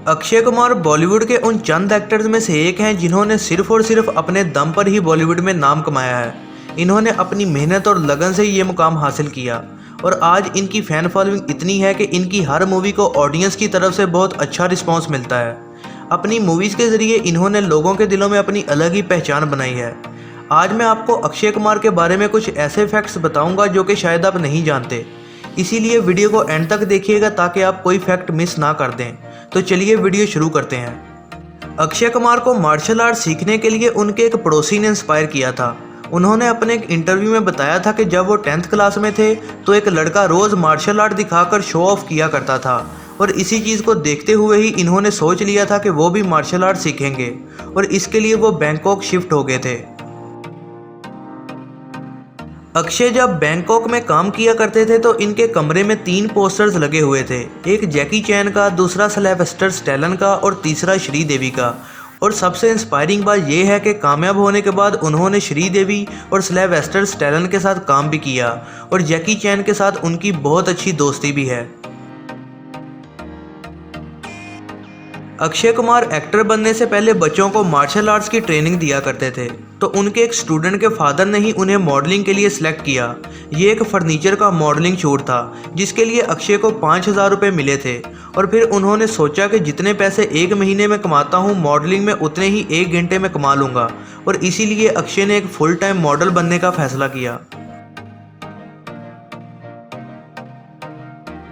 अक्षय कुमार बॉलीवुड के उन चंद एक्टर्स में से एक हैं जिन्होंने सिर्फ और सिर्फ अपने दम पर ही बॉलीवुड में नाम कमाया है। इन्होंने अपनी मेहनत और लगन से ये मुकाम हासिल किया और आज इनकी फ़ैन फॉलोइंग इतनी है कि इनकी हर मूवी को ऑडियंस की तरफ से बहुत अच्छा रिस्पॉन्स मिलता है। अपनी मूवीज़ के ज़रिए इन्होंने लोगों के दिलों में अपनी अलग ही पहचान बनाई है। आज मैं आपको अक्षय कुमार के बारे में कुछ ऐसे फैक्ट्स बताऊंगा जो कि शायद आप नहीं जानते, इसीलिए वीडियो को एंड तक देखिएगा ताकि आप कोई फैक्ट मिस ना कर दें। तो चलिए वीडियो शुरू करते हैं। अक्षय कुमार को मार्शल आर्ट सीखने के लिए उनके एक पड़ोसी ने इंस्पायर किया था। उन्होंने अपने एक इंटरव्यू में बताया था कि जब वो 10th क्लास में थे तो एक लड़का रोज़ मार्शल आर्ट दिखाकर शो ऑफ किया करता था और इसी चीज़ को देखते हुए ही इन्होंने सोच लिया था कि वो भी मार्शल आर्ट सीखेंगे और इसके लिए वो बैंकॉक शिफ्ट हो गए थे। अक्षय जब बैंकॉक में काम किया करते थे तो इनके कमरे में 3 पोस्टर्स लगे हुए थे, एक जैकी चैन का, दूसरा सिल्वेस्टर स्टैलोन का और तीसरा श्रीदेवी का। और सबसे इंस्पायरिंग बात यह है कि कामयाब होने के बाद उन्होंने श्रीदेवी और सिल्वेस्टर स्टैलोन के साथ काम भी किया और जैकी चैन के साथ उनकी बहुत अच्छी दोस्ती भी है। अक्षय कुमार एक्टर बनने से पहले बच्चों को मार्शल आर्ट्स की ट्रेनिंग दिया करते थे, तो उनके एक स्टूडेंट के फादर ने ही उन्हें मॉडलिंग के लिए सिलेक्ट किया। ये एक फर्नीचर का मॉडलिंग शूट था जिसके लिए अक्षय को 5,000 रुपये मिले थे और फिर उन्होंने सोचा कि जितने पैसे एक महीने में कमाता हूँ मॉडलिंग में उतने ही 1 घंटे में कमा लूँगा और इसीलिए अक्षय ने एक फुल टाइम मॉडल बनने का फैसला किया।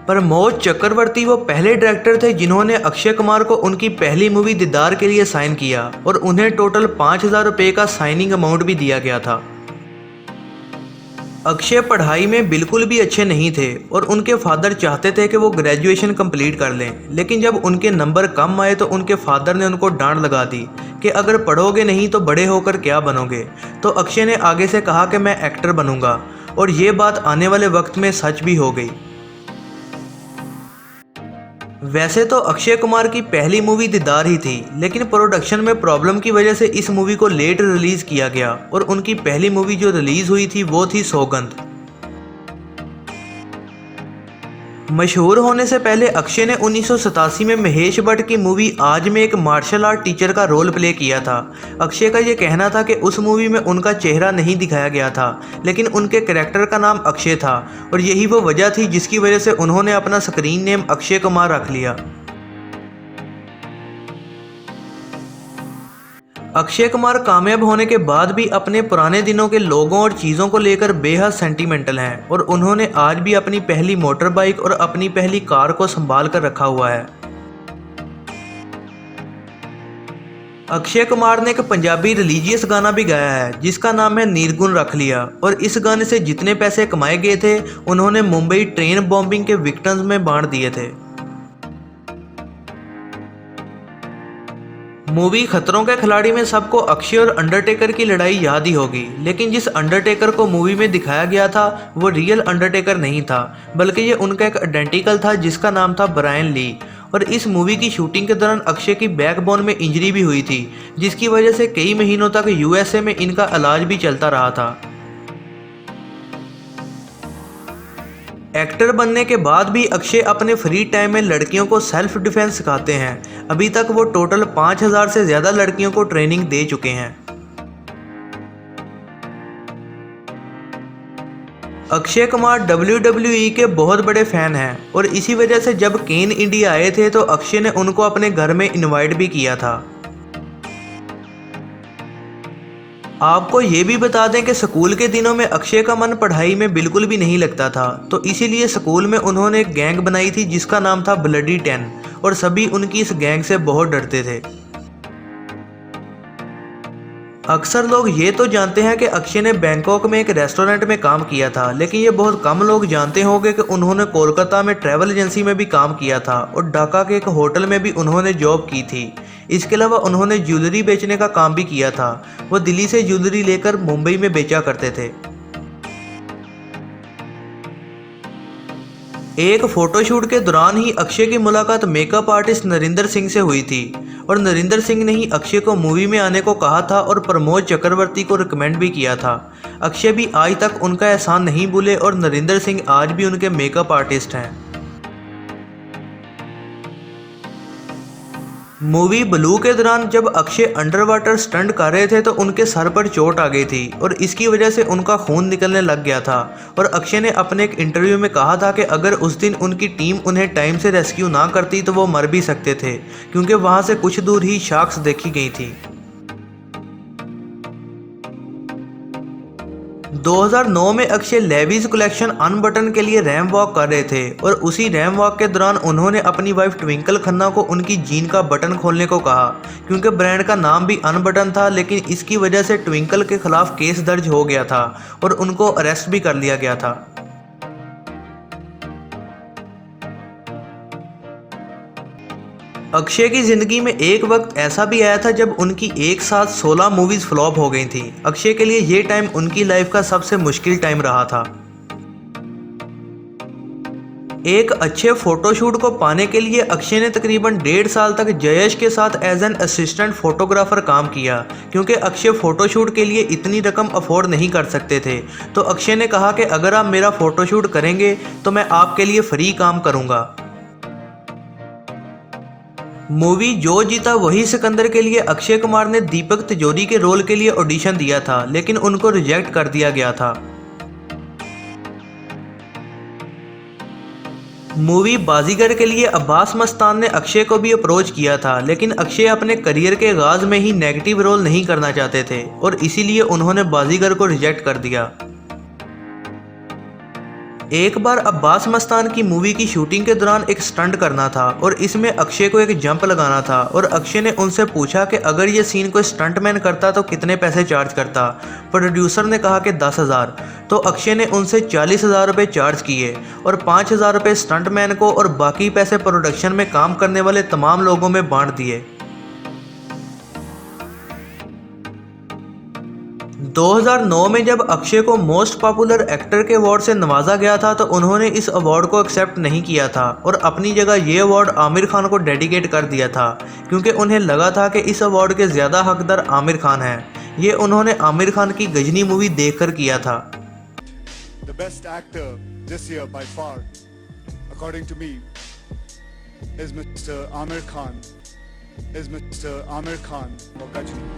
प्रमोद चक्रवर्ती वो पहले डायरेक्टर थे जिन्होंने अक्षय कुमार को उनकी पहली मूवी दीदार के लिए साइन किया और उन्हें टोटल 5,000 रुपये का साइनिंग अमाउंट भी दिया गया था। अक्षय पढ़ाई में बिल्कुल भी अच्छे नहीं थे और उनके फादर चाहते थे कि वो ग्रेजुएशन कंप्लीट कर लें, लेकिन जब उनके नंबर कम आए तो उनके फादर ने उनको डांट लगा दी कि अगर पढ़ोगे नहीं तो बड़े होकर क्या बनोगे। तो अक्षय ने आगे से कहा कि मैं एक्टर बनूंगा और ये बात आने वाले वक्त में सच भी हो गई। वैसे तो अक्षय कुमार की पहली मूवी दीदार ही थी, लेकिन प्रोडक्शन में प्रॉब्लम की वजह से इस मूवी को लेट रिलीज किया गया और उनकी पहली मूवी जो रिलीज हुई थी वो थी सौगंध। मशहूर होने से पहले अक्षय ने 1987 में महेश भट्ट की मूवी आज में एक मार्शल आर्ट टीचर का रोल प्ले किया था। अक्षय का ये कहना था कि उस मूवी में उनका चेहरा नहीं दिखाया गया था, लेकिन उनके कैरेक्टर का नाम अक्षय था और यही वो वजह थी जिसकी वजह से उन्होंने अपना स्क्रीन नेम अक्षय कुमार रख लिया। अक्षय कुमार कामयाब होने के बाद भी अपने पुराने दिनों के लोगों और चीज़ों को लेकर बेहद सेंटिमेंटल हैं और उन्होंने आज भी अपनी पहली मोटर बाइक और अपनी पहली कार को संभाल कर रखा हुआ है। अक्षय कुमार ने एक पंजाबी रिलीजियस गाना भी गाया है जिसका नाम है निर्गुण रख लिया और इस गाने से जितने पैसे कमाए गए थे उन्होंने मुंबई ट्रेन बॉम्बिंग के विक्टिम्स में बांट दिए थे। मूवी खतरों के खिलाड़ी में सबको अक्षय और अंडरटेकर की लड़ाई याद ही होगी, लेकिन जिस अंडरटेकर को मूवी में दिखाया गया था वो रियल अंडरटेकर नहीं था, बल्कि ये उनका एक आइडेंटिकल था जिसका नाम था ब्रायन ली। और इस मूवी की शूटिंग के दौरान अक्षय की बैकबोन में इंजरी भी हुई थी जिसकी वजह से कई महीनों तक यूएसए में इनका इलाज भी चलता रहा था। एक्टर बनने के बाद भी अक्षय अपने फ्री टाइम में लड़कियों को सेल्फ डिफेंस सिखाते हैं। अभी तक वो टोटल 5,000 से ज़्यादा लड़कियों को ट्रेनिंग दे चुके हैं। अक्षय कुमार WWE के बहुत बड़े फ़ैन हैं और इसी वजह से जब केन इंडिया आए थे तो अक्षय ने उनको अपने घर में इनवाइट भी किया था। आपको ये भी बता दें कि स्कूल के दिनों में अक्षय का मन पढ़ाई में बिल्कुल भी नहीं लगता था, तो इसीलिए स्कूल में उन्होंने एक गैंग बनाई थी जिसका नाम था ब्लडी 10 और सभी उनकी इस गैंग से बहुत डरते थे। अक्सर लोग ये तो जानते हैं कि अक्षय ने बैंकॉक में एक रेस्टोरेंट में काम किया था, लेकिन ये बहुत कम लोग जानते होंगे कि उन्होंने कोलकाता में ट्रैवल एजेंसी में भी काम किया था और ढाका के एक होटल में भी उन्होंने जॉब की थी। इसके अलावा उन्होंने ज्वेलरी बेचने का काम भी किया था। वो दिल्ली से ज्वेलरी लेकर मुंबई में बेचा करते थे। एक फोटोशूट के दौरान ही अक्षय की मुलाकात मेकअप आर्टिस्ट नरिंदर सिंह से हुई थी और नरिंदर सिंह ने ही अक्षय को मूवी में आने को कहा था और प्रमोद चक्रवर्ती को रिकमेंड भी किया था। अक्षय भी आज तक उनका एहसान नहीं भूले और नरिंदर सिंह आज भी उनके मेकअप आर्टिस्ट हैं। मूवी ब्लू के दौरान जब अक्षय अंडर वाटर स्टंट कर रहे थे तो उनके सर पर चोट आ गई थी और इसकी वजह से उनका खून निकलने लग गया था। और अक्षय ने अपने एक इंटरव्यू में कहा था कि अगर उस दिन उनकी टीम उन्हें टाइम से रेस्क्यू ना करती तो वो मर भी सकते थे, क्योंकि वहाँ से कुछ दूर ही शार्क्स देखी गई थी। 2009 में अक्षय लेविस कलेक्शन अनबटन के लिए रैम वॉक कर रहे थे और उसी रैम वॉक के दौरान उन्होंने अपनी वाइफ ट्विंकल खन्ना को उनकी जीन का बटन खोलने को कहा, क्योंकि ब्रांड का नाम भी अनबटन था। लेकिन इसकी वजह से ट्विंकल के खिलाफ केस दर्ज हो गया था और उनको अरेस्ट भी कर लिया गया था। अक्षय की ज़िंदगी में एक वक्त ऐसा भी आया था जब उनकी एक साथ 16 मूवीज़ फ्लॉप हो गई थी। अक्षय के लिए ये टाइम उनकी लाइफ का सबसे मुश्किल टाइम रहा था। एक अच्छे फोटोशूट को पाने के लिए अक्षय ने तकरीबन 1.5 साल तक जयेश के साथ एज एन असिस्टेंट फोटोग्राफर काम किया, क्योंकि अक्षय फ़ोटोशूट के लिए इतनी रकम अफोर्ड नहीं कर सकते थे। तो अक्षय ने कहा कि अगर आप मेरा फ़ोटोशूट करेंगे तो मैं आपके लिए फ्री काम करूँगा। मूवी जो जीता वही सिकंदर के लिए अक्षय कुमार ने दीपक तिजोरी के रोल के लिए ऑडिशन दिया था, लेकिन उनको रिजेक्ट कर दिया गया था। मूवी बाजीगर के लिए अब्बास मस्तान ने अक्षय को भी अप्रोच किया था, लेकिन अक्षय अपने करियर के आगाज में ही नेगेटिव रोल नहीं करना चाहते थे और इसीलिए उन्होंने बाजीगर को रिजेक्ट कर दिया। एक बार अब्बास मस्तान की मूवी की शूटिंग के दौरान एक स्टंट करना था और इसमें अक्षय को एक जंप लगाना था और अक्षय ने उनसे पूछा कि अगर ये सीन कोई स्टंटमैन करता तो कितने पैसे चार्ज करता। प्रोड्यूसर ने कहा कि 10,000। तो अक्षय ने उनसे 40,000 रुपये चार्ज किए और 5,000 रुपये स्टंटमैन को और बाकी पैसे प्रोडक्शन में काम करने वाले तमाम लोगों में बांट दिए। 2009 में जब अक्षय को मोस्ट पॉपुलर एक्टर के अवार्ड से नवाजा गया था तो उन्होंने इस अवार्ड को एक्सेप्ट नहीं किया था और अपनी जगह ये अवार्ड आमिर खान को डेडिकेट कर दिया था, क्योंकि उन्हें लगा था कि इस अवार्ड के ज़्यादा हकदार आमिर खान हैं। ये उन्होंने आमिर खान की गजनी मूवी देखकर किया था। The best actor this year by far, according to me, is Mr. Amir Khan. Is Mr. Amir Khan of Gajini.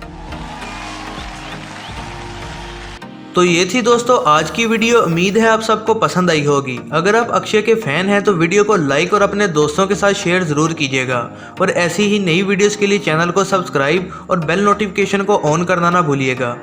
तो ये थी दोस्तों आज की वीडियो। उम्मीद है आप सबको पसंद आई होगी। अगर आप अक्षय के फैन हैं तो वीडियो को लाइक और अपने दोस्तों के साथ शेयर ज़रूर कीजिएगा और ऐसी ही नई वीडियोस के लिए चैनल को सब्सक्राइब और बेल नोटिफिकेशन को ऑन करना ना भूलिएगा।